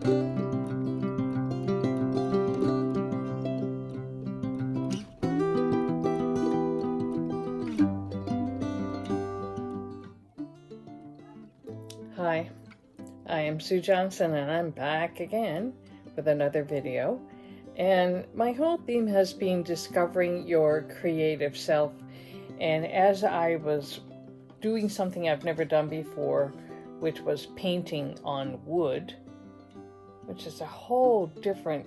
Hi, I am Sue Johnson and I'm back again with another video. And my whole theme has been discovering your creative self. And as I was doing something I've never done before, which was painting on wood, which is a whole different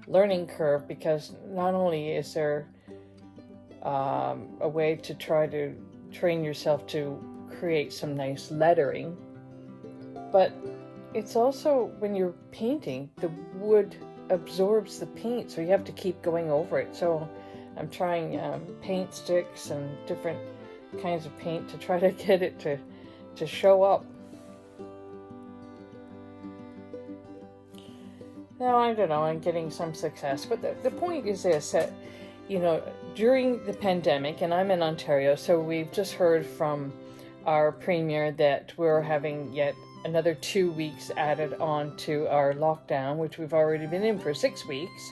learning curve, because not only is there a way to try to train yourself to create some nice lettering, but it's also, when you're painting, the wood absorbs the paint, so you have to keep going over it. So I'm trying paint sticks and different kinds of paint to try to get it to show up. Now, I don't know, I'm getting some success, but the point is this, that, you know, during the pandemic, and I'm in Ontario, so we've just heard from our premier that we're having yet another 2 weeks added on to our lockdown, which we've already been in for 6 weeks.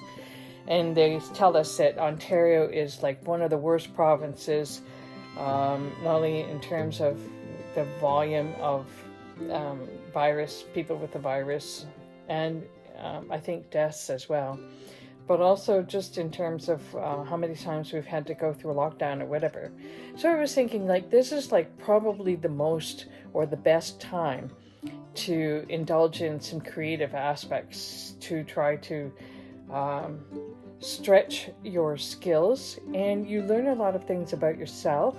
And they tell us that Ontario is like one of the worst provinces, not only in terms of the volume of people with the virus, and I think deaths as well, but also just in terms of how many times we've had to go through a lockdown or whatever. So I was thinking, like, this is like probably the most or the best time to indulge in some creative aspects, to try to stretch your skills, and you learn a lot of things about yourself,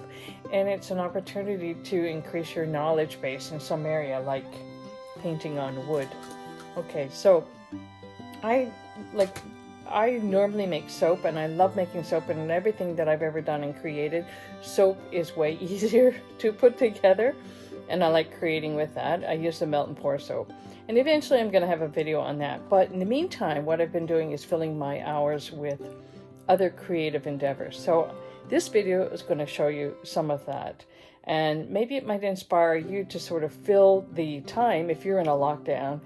and it's an opportunity to increase your knowledge base in some area, like painting on wood. Okay, so I normally make soap, and I love making soap, and everything that I've ever done and created, soap is way easier to put together, and I like creating with that. I use the melt and pour soap, and eventually I'm going to have a video on that. But in the meantime, what I've been doing is filling my hours with other creative endeavors. So this video is going to show you some of that, and maybe it might inspire you to sort of fill the time if you're in a lockdown.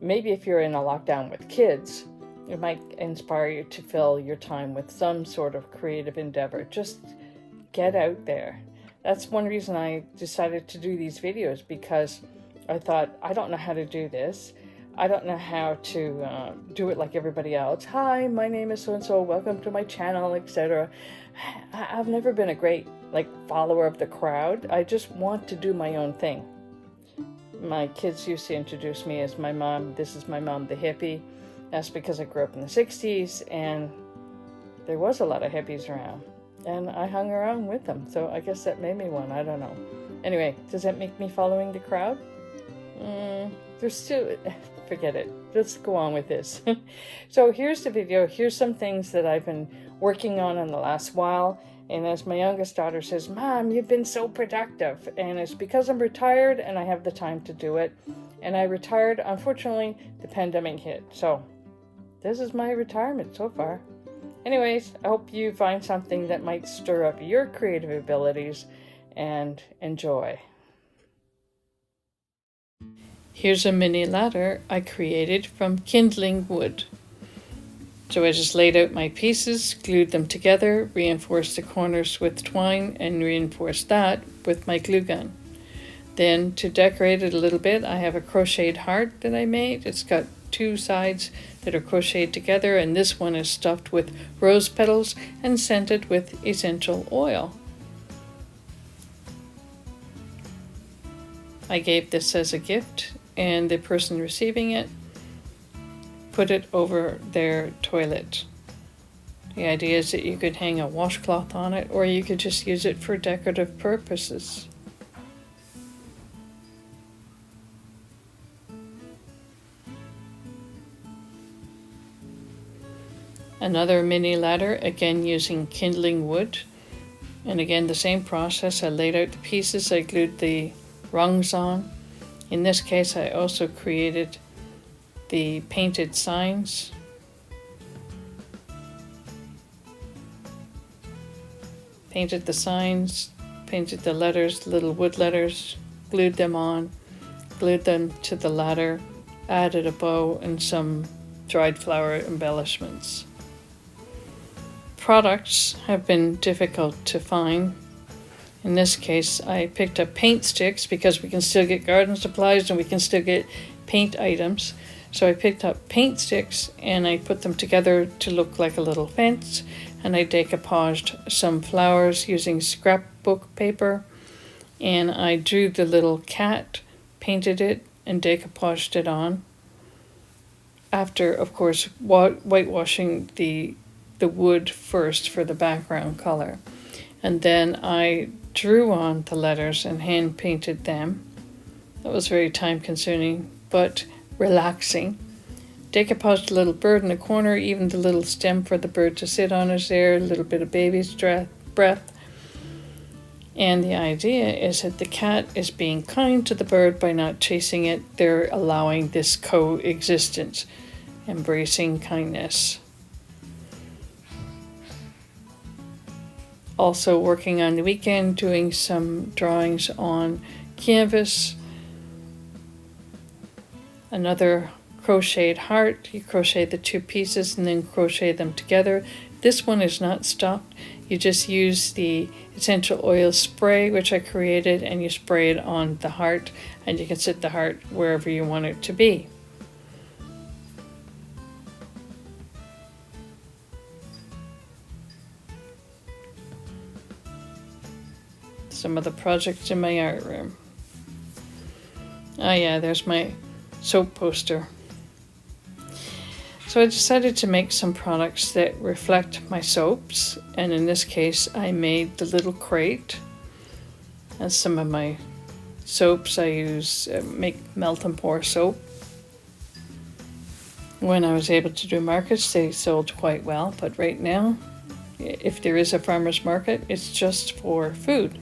Maybe if you're in a lockdown with kids, it might inspire you to fill your time with some sort of creative endeavor. Just get out there. That's one reason I decided to do these videos, because I thought, I don't know how to do this. I don't know how to do it like everybody else. Hi, my name is so-and-so, welcome to my channel, etc. I've never been a great follower of the crowd. I just want to do my own thing. My kids used to introduce me as my mom. This is my mom, the hippie. That's because I grew up in the 60s, and there was a lot of hippies around, and I hung around with them. So I guess that made me one. I don't know. Anyway, does that make me following the crowd? There's still, forget it. Let's go on with this. So here's the video. Here's some things that I've been working on in the last while. And as my youngest daughter says, Mom, you've been so productive. And it's because I'm retired and I have the time to do it. And I retired, unfortunately, the pandemic hit. So this is my retirement so far. Anyways, I hope you find something that might stir up your creative abilities, and enjoy. Here's a mini ladder I created from kindling wood. So I just laid out my pieces, glued them together, reinforced the corners with twine, and reinforced that with my glue gun. Then, to decorate it a little bit, I have a crocheted heart that I made. It's got two sides that are crocheted together, and this one is stuffed with rose petals and scented with essential oil. I gave this as a gift, and the person receiving it put it over their toilet. The idea is that you could hang a washcloth on it, or you could just use it for decorative purposes. Another mini ladder, again using kindling wood. And again, the same process. I laid out the pieces, I glued the rungs on. In this case, I also created the painted signs. Painted the signs, painted the letters, little wood letters, glued them on, glued them to the ladder, added a bow and some dried flower embellishments. Products have been difficult to find. In this case, I picked up paint sticks because we can still get garden supplies and we can still get paint items. So I picked up paint sticks and I put them together to look like a little fence, and I decoupaged some flowers using scrapbook paper, and I drew the little cat, painted it, and decoupaged it on. After, of course, whitewashing the wood first for the background color. And then I drew on the letters and hand painted them. That was very time consuming, but relaxing. Decoupaged a little bird in the corner, even the little stem for the bird to sit on is there, a little bit of baby's breath. And the idea is that the cat is being kind to the bird by not chasing it. They're allowing this coexistence, embracing kindness. Also working on the weekend, doing some drawings on canvas. Another crocheted heart. You crochet the two pieces and then crochet them together. This one is not stuffed. You just use the essential oil spray, which I created, and you spray it on the heart, and you can sit the heart wherever you want it to be. Some of the projects in my art room. Oh yeah, there's my soap poster. So I decided to make some products that reflect my soaps, and in this case I made the little crate. As some of my soaps I use make melt and pour soap. When I was able to do markets, they sold quite well, but right now, if there is a farmer's market, it's just for food.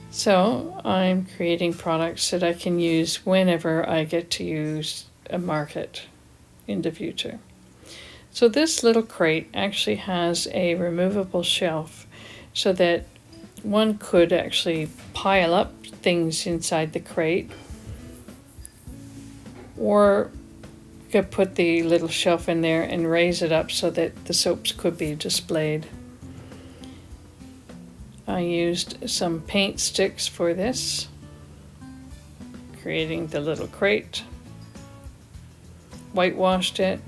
So I'm creating products that I can use whenever I get to use a market in the future. So this little crate actually has a removable shelf so that one could actually pile up things inside the crate, or you could put the little shelf in there and raise it up so that the soaps could be displayed. I used some paint sticks for this, creating the little crate. Whitewashed it,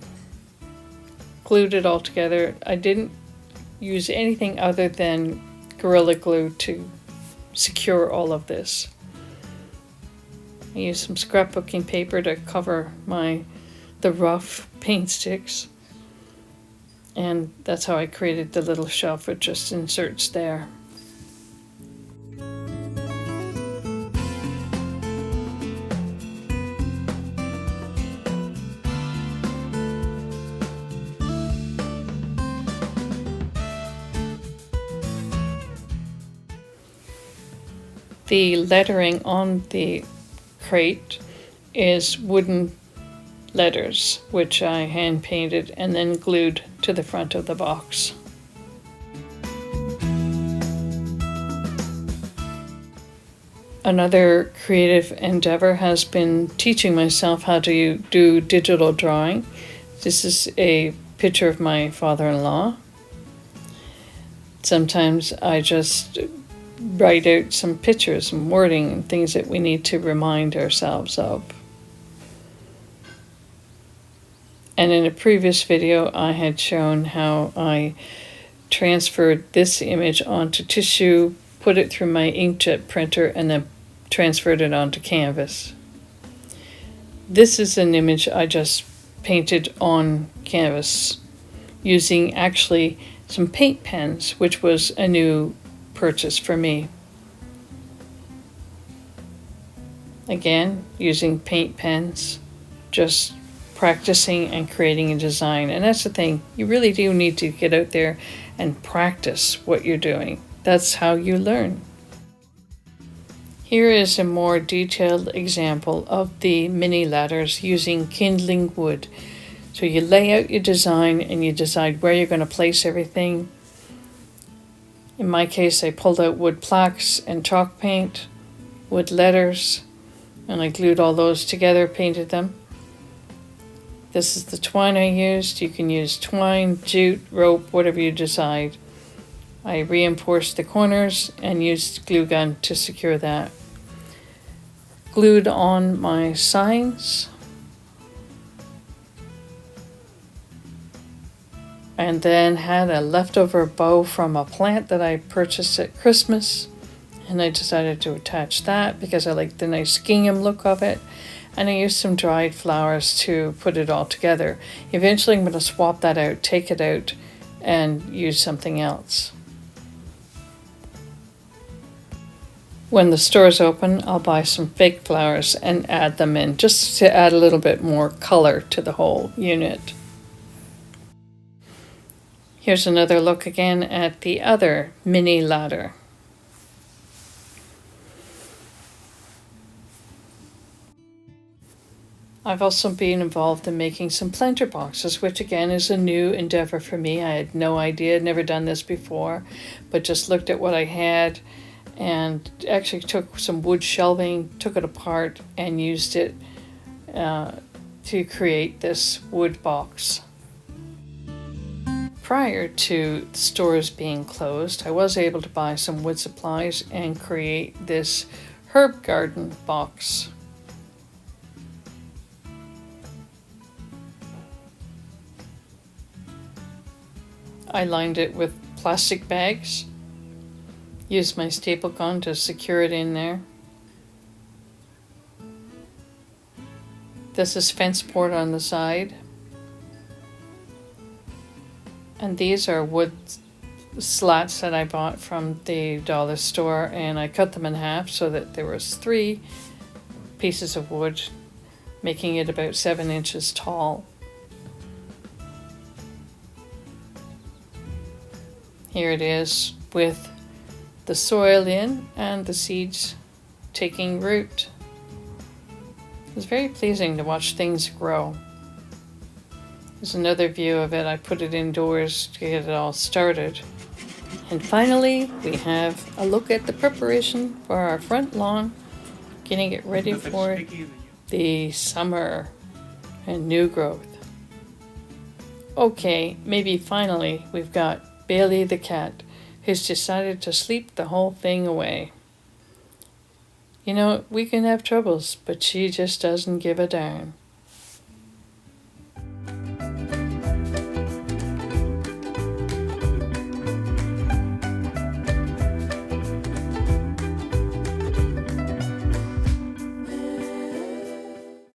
glued it all together. I didn't use anything other than Gorilla Glue to secure all of this. I used some scrapbooking paper to cover the rough paint sticks, and that's how I created the little shelf. It just inserts there. The lettering on the crate is wooden letters, which I hand painted and then glued to the front of the box. Another creative endeavor has been teaching myself how to do digital drawing. This is a picture of my father-in-law. Sometimes I just write out some pictures and wording and things that we need to remind ourselves of. And in a previous video, I had shown how I transferred this image onto tissue, put it through my inkjet printer, and then transferred it onto canvas. This is an image I just painted on canvas using actually some paint pens, which was a new purchase for me. Again, using paint pens, just practicing and creating a design. And that's the thing, you really do need to get out there and practice what you're doing. That's how you learn. Here is a more detailed example of the mini ladders using kindling wood. So you lay out your design and you decide where you're going to place everything. In my case, I pulled out wood plaques and chalk paint, wood letters, And I glued all those together, painted them. This is the twine I used. You can use twine, jute, rope, whatever you decide. I reinforced the corners and used glue gun to secure that. Glued on my signs. And then had a leftover bow from a plant that I purchased at Christmas. And I decided to attach that because I like the nice gingham look of it. And I used some dried flowers to put it all together. Eventually I'm going to swap that out, take it out, and use something else. When the store's open, I'll buy some fake flowers and add them in, just to add a little bit more color to the whole unit. Here's another look again at the other mini ladder. I've also been involved in making some planter boxes, which again is a new endeavor for me. I had no idea, never done this before, but just looked at what I had and actually took some wood shelving, took it apart and used it to create this wood box. Prior to the stores being closed, I was able to buy some wood supplies and create this herb garden box. I lined it with plastic bags, used my staple gun to secure it in there. This is fence board on the side. And these are wood slats that I bought from the dollar store, and I cut them in half so that there was 3 pieces of wood, making it about 7 inches tall. Here it is with the soil in and the seeds taking root. It's very pleasing to watch things grow. There's another view of it. I put it indoors to get it all started. And finally, we have a look at the preparation for our front lawn, getting it ready for the summer and new growth. Okay, maybe finally we've got Bailey the cat, who's decided to sleep the whole thing away. You know, we can have troubles, but she just doesn't give a darn.